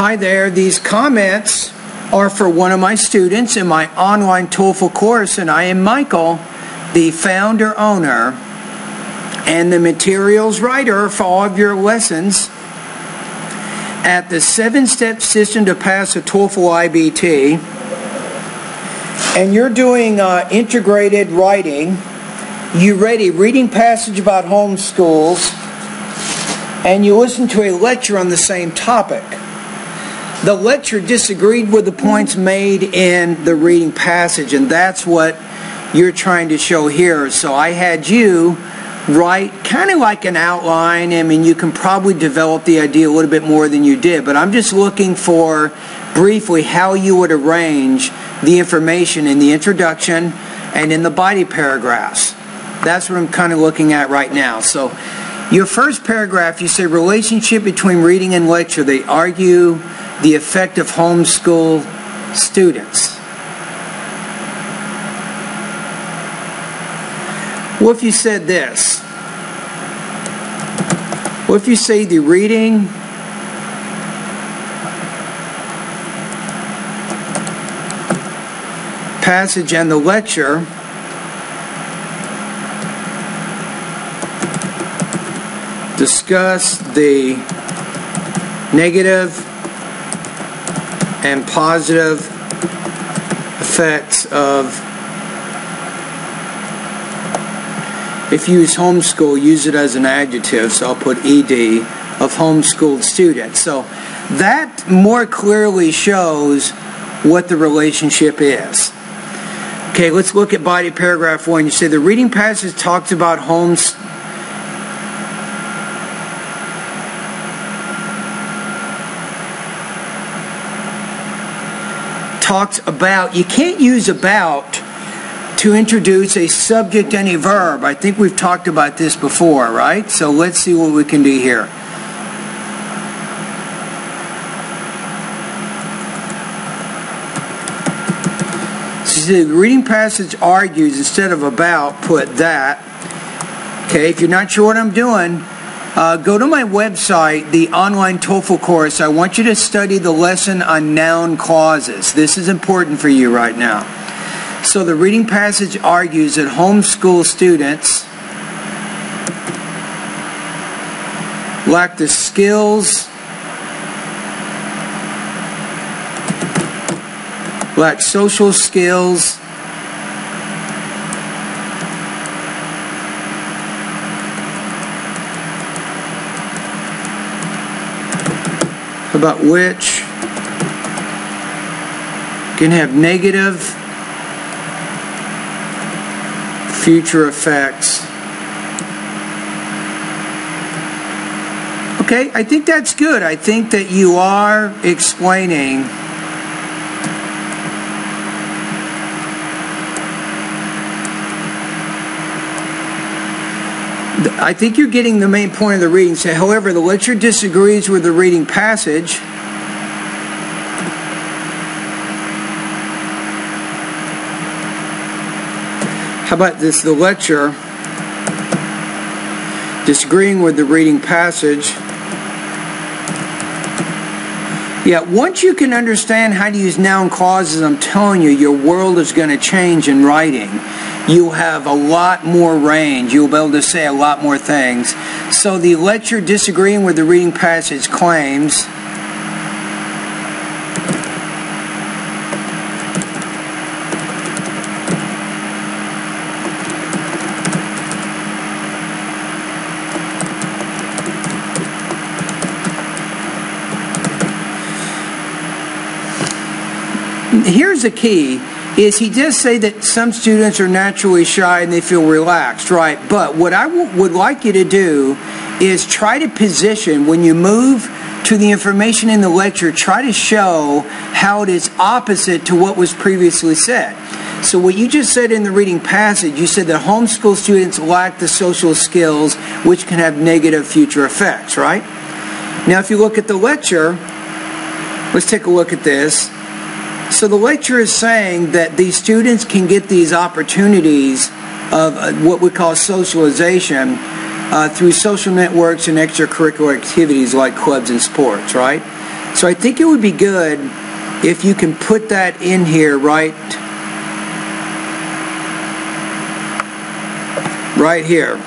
Hi there, these comments are for one of my students in my online TOEFL course, and I am Michael, the founder, owner, and the materials writer for all of your lessons at the 7-step system to pass a TOEFL IBT. And you're doing integrated writing. You read a reading passage about homeschools, and you listened to a lecture on the same topic. The lecture disagreed with the points made in the reading passage, and that's what you're trying to show here. So I had you write kind of like an outline. I mean, you can probably develop the idea a little bit more than you did, but I'm just looking for briefly how you would arrange the information in the introduction and in the body paragraphs. That's what I'm kind of looking at right now. So your first paragraph, you say relationship between reading and lecture. They argue the effect of homeschool students. What if you said this? What if you say the reading passage and the lecture discuss the negative and positive effects of, if you use homeschool, use it as an adjective, so I'll put ED, of homeschooled students. So that more clearly shows what the relationship is. Okay, let's look at body paragraph 1. You say the reading passage talks about you can't use about to introduce a subject and a verb. I think we've talked about this before, right? So let's see what we can do here. So the reading passage argues, instead of about, put that. Okay, if you're not sure what I'm doing, go to my website, the online TOEFL course. I want you to study the lesson on noun clauses. This is important for you right now. So the reading passage argues that homeschool students lack the skills, lack social skills, about which can have negative future effects. Okay, I think that's good. I think that you are explaining I think you're getting the main point of the reading. Say, however, the lecture disagrees with the reading passage. How about this? The lecture disagreeing with the reading passage. Yeah, once you can understand how to use noun clauses, I'm telling you, your world is going to change in writing. You'll have a lot more range. You'll be able to say a lot more things. So the lecture disagreeing with the reading passage claims here's the key, is he does say that some students are naturally shy and they feel relaxed, right? But what I would like you to do is try to position, when you move to the information in the lecture, try to show how it is opposite to what was previously said. So what you just said in the reading passage, you said that homeschool students lack the social skills which can have negative future effects, right? Now if you look at the lecture, let's take a look at this. So the lecture is saying that these students can get these opportunities of what we call socialization through social networks and extracurricular activities like clubs and sports, right? So I think it would be good if you can put that in here right here.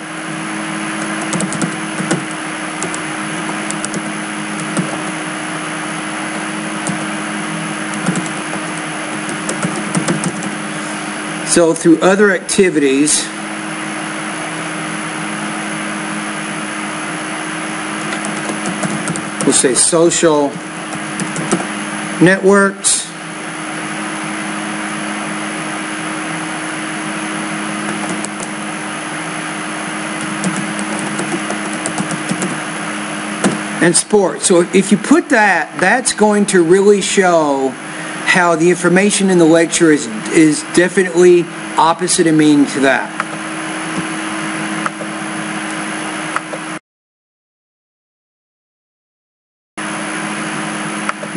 So through other activities, we'll say social networks, and sports. So if you put that, that's going to really show how the information in the lecture is definitely opposite in meaning to that.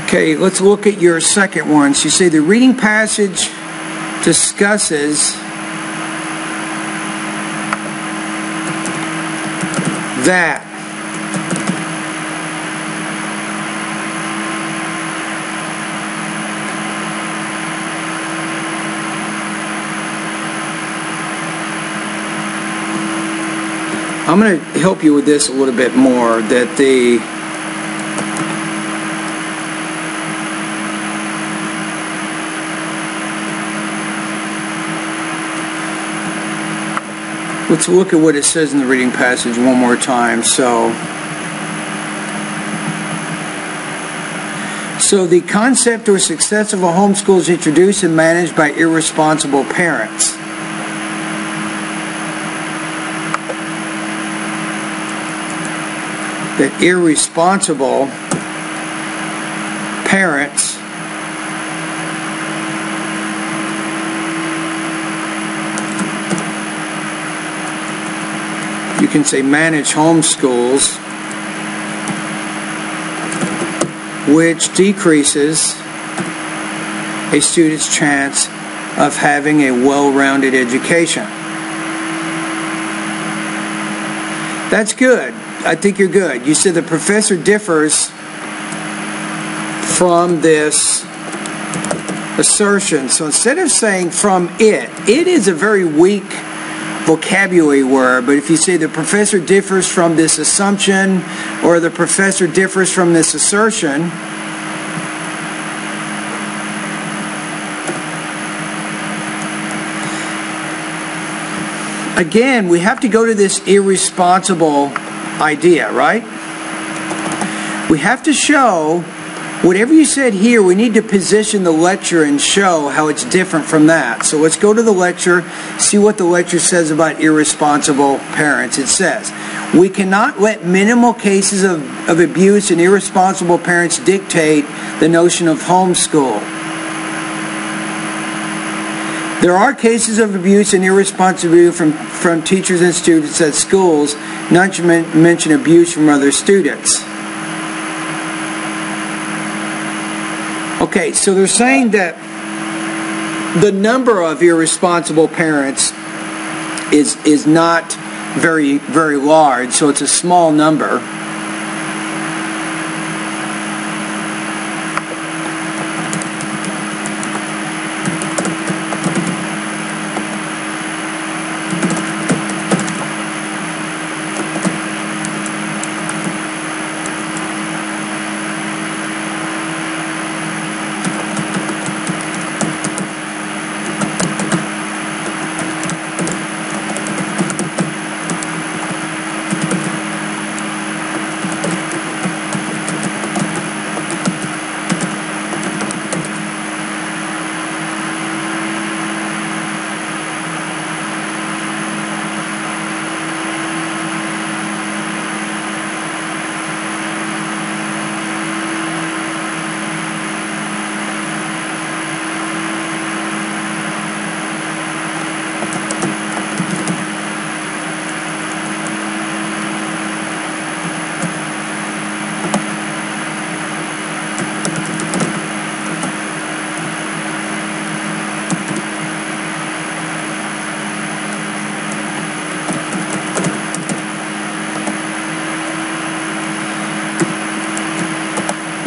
Okay, let's look at your second one. So you say the reading passage discusses that. I'm going to help you with this a little bit more, that let's look at what it says in the reading passage one more time. So the concept or success of a homeschool is introduced and managed by irresponsible parents. That irresponsible parents you can say manage homeschools, which decreases a student's chance of having a well-rounded education. That's good. I think you're good. You said the professor differs from this assertion. So instead of saying from it is a very weak vocabulary word, but if you say the professor differs from this assumption or the professor differs from this assertion, again, we have to go to this irresponsible idea, right? We have to show whatever you said here, we need to position the lecture and show how it's different from that. So let's go to the lecture, see what the lecture says about irresponsible parents. It says, we cannot let minimal cases of abuse and irresponsible parents dictate the notion of homeschool. There are cases of abuse and irresponsibility from teachers and students at schools, not to mention abuse from other students. Okay, so they're saying that the number of irresponsible parents is not very large, so it's a small number.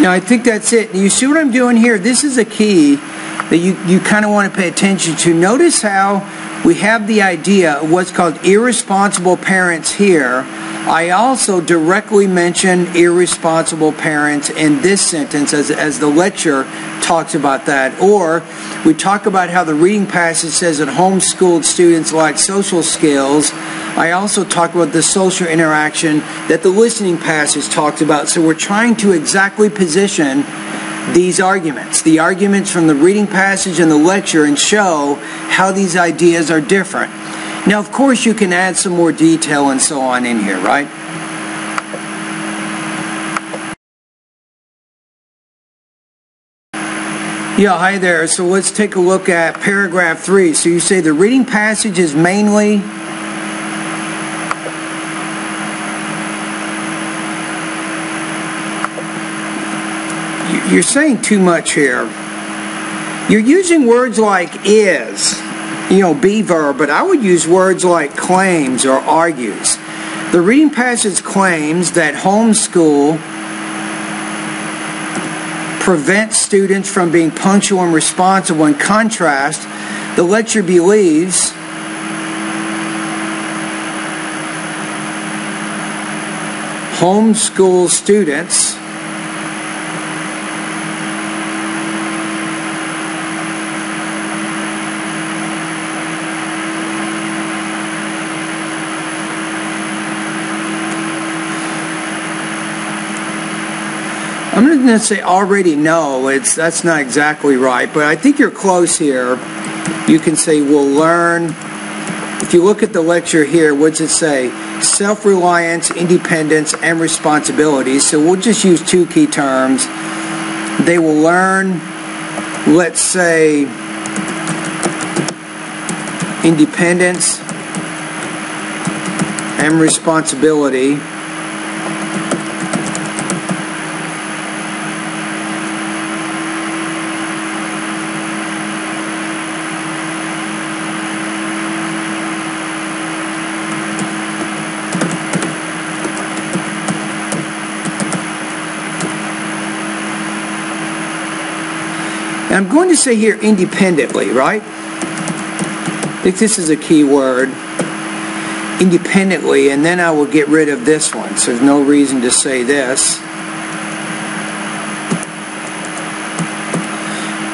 Now I think that's it. You see what I'm doing here? This is a key that you kind of want to pay attention to. Notice how we have the idea of what's called irresponsible parents here. I also directly mention irresponsible parents in this sentence as the lecture talks about that. Or we talk about how the reading passage says that homeschooled students lack social skills. I also talk about the social interaction that the listening passage talks about. So we're trying to exactly position these arguments, the arguments from the reading passage and the lecture, and show how these ideas are different. Now, of course, you can add some more detail and so on in here, right? Yeah, hi there. So let's take a look at paragraph 3. So you say the reading passage is mainly... You're saying too much here. You're using words like is, be verb, but I would use words like claims or argues. The reading passage claims that homeschool prevents students from being punctual and responsible. In contrast, the lecture believes homeschool students I'm not going to say already know, that's not exactly right, but I think you're close here. You can say will learn. If you look at the lecture here, what does it say? Self-reliance, independence, and responsibility. So we'll just use two key terms. They will learn, let's say, independence and responsibility. I'm going to say here independently, right? I think this is a key word. Independently, and then I will get rid of this one. So there's no reason to say this.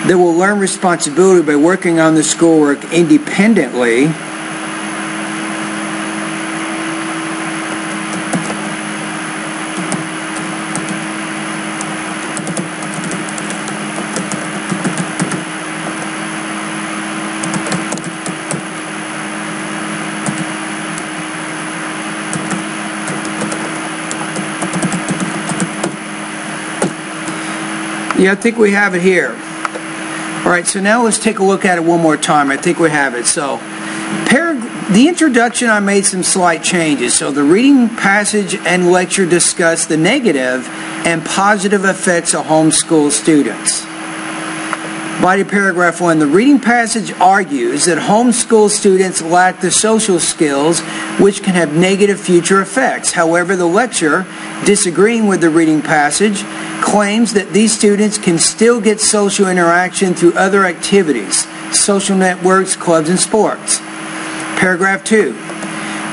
They will learn responsibility by working on the schoolwork independently. Yeah, I think we have it here. All right, so now let's take a look at it one more time. I think we have it. So, the introduction, I made some slight changes. So the reading passage and lecture discuss the negative and positive effects of homeschool students. Body paragraph 1, the reading passage argues that homeschool students lack the social skills which can have negative future effects. However, the lecture, disagreeing with the reading passage, claims that these students can still get social interaction through other activities, social networks, clubs, and sports. Paragraph 2.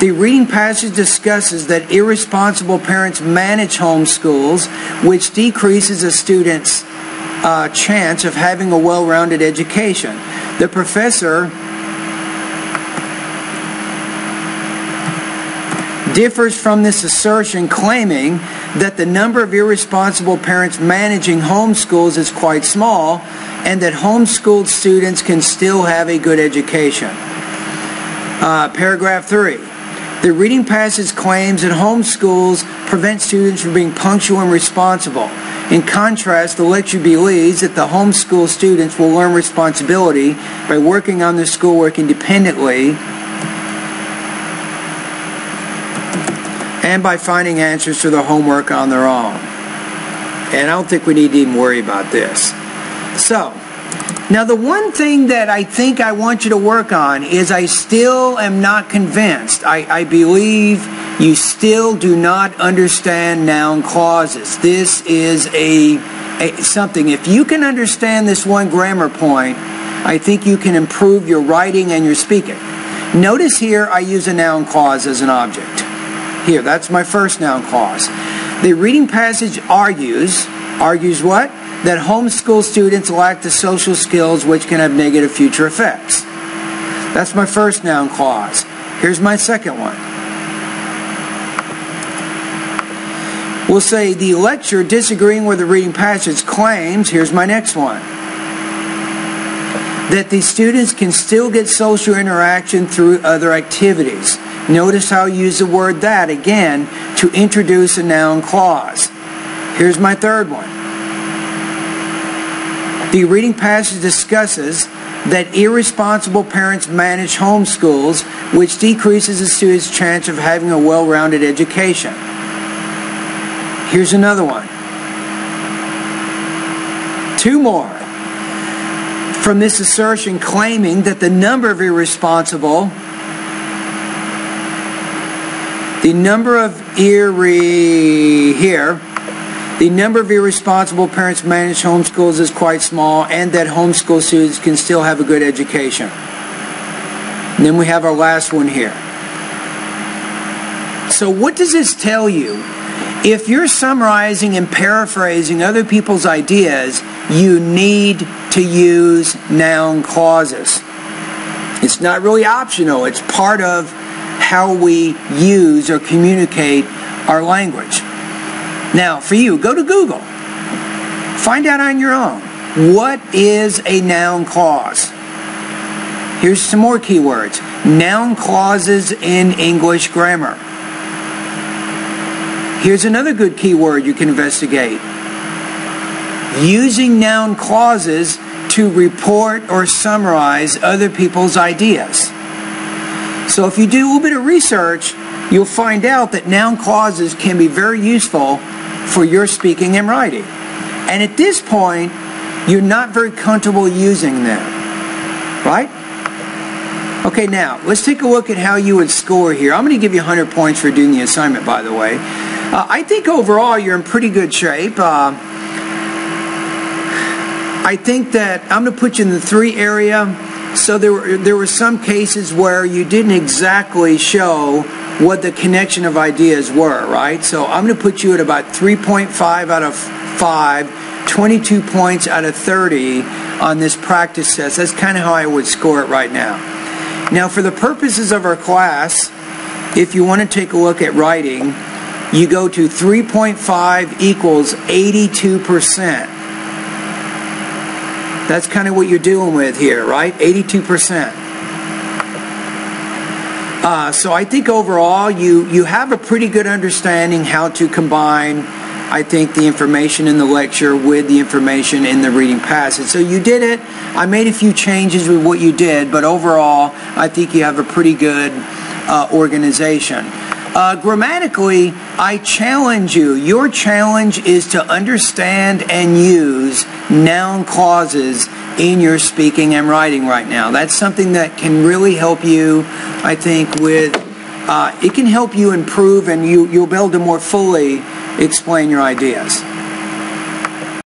The reading passage discusses that irresponsible parents manage homeschools, which decreases a student's chance of having a well-rounded education. The professor differs from this assertion, claiming that the number of irresponsible parents managing homeschools is quite small and that homeschooled students can still have a good education. Paragraph 3. The reading passage claims that homeschools prevent students from being punctual and responsible. In contrast, the lecture believes that the homeschool students will learn responsibility by working on their schoolwork independently and by finding answers to their homework on their own. And I don't think we need to even worry about this. So, now the one thing that I think I want you to work on is I still am not convinced. I believe you still do not understand noun clauses. This is a something. If you can understand this one grammar point, I think you can improve your writing and your speaking. Notice here I use a noun clause as an object. Here, that's my first noun clause. The reading passage argues what? That homeschool students lack the social skills which can have negative future effects. That's my first noun clause. Here's my second one. We'll say the lecturer disagreeing with the reading passage claims, here's my next one, that the students can still get social interaction through other activities. Notice how I use the word that again to introduce a noun clause. Here's my third one. The reading passage discusses that irresponsible parents manage homeschools, which decreases the student's chance of having a well-rounded education. Here's another one. Two more. From this assertion claiming that the number of irresponsible, the number of irresponsible parents manage homeschools is quite small, and that homeschool students can still have a good education. And then we have our last one here. So what does this tell you? If you're summarizing and paraphrasing other people's ideas, you need to use noun clauses. It's not really optional. It's part of how we use or communicate our language. Now, for you, go to Google. Find out on your own. What is a noun clause? Here's some more keywords. Noun clauses in English grammar. Here's another good keyword you can investigate. Using noun clauses to report or summarize other people's ideas. So if you do a little bit of research, you'll find out that noun clauses can be very useful for your speaking and writing. And at this point, you're not very comfortable using them. Right? Okay, now, let's take a look at how you would score here. I'm going to give you 100 points for doing the assignment, by the way. I think overall you're in pretty good shape. I think that I'm going to put you in the 3 area. So there were some cases where you didn't exactly show what the connection of ideas were, right? So I'm going to put you at about 3.5 out of 5, 22 points out of 30 on this practice test. That's kind of how I would score it right now. Now, for the purposes of our class, if you want to take a look at writing, you go to 3.5 equals 82%. That's kind of what you're dealing with here, right? 82%. So I think overall you have a pretty good understanding how to combine, I think, the information in the lecture with the information in the reading passage. So you did it. I made a few changes with what you did, but overall I think you have a pretty good organization. Grammatically, I challenge you. Your challenge is to understand and use noun clauses in your speaking and writing right now. That's something that can really help you, I think, with, it can help you improve, and you'll be able to more fully explain your ideas.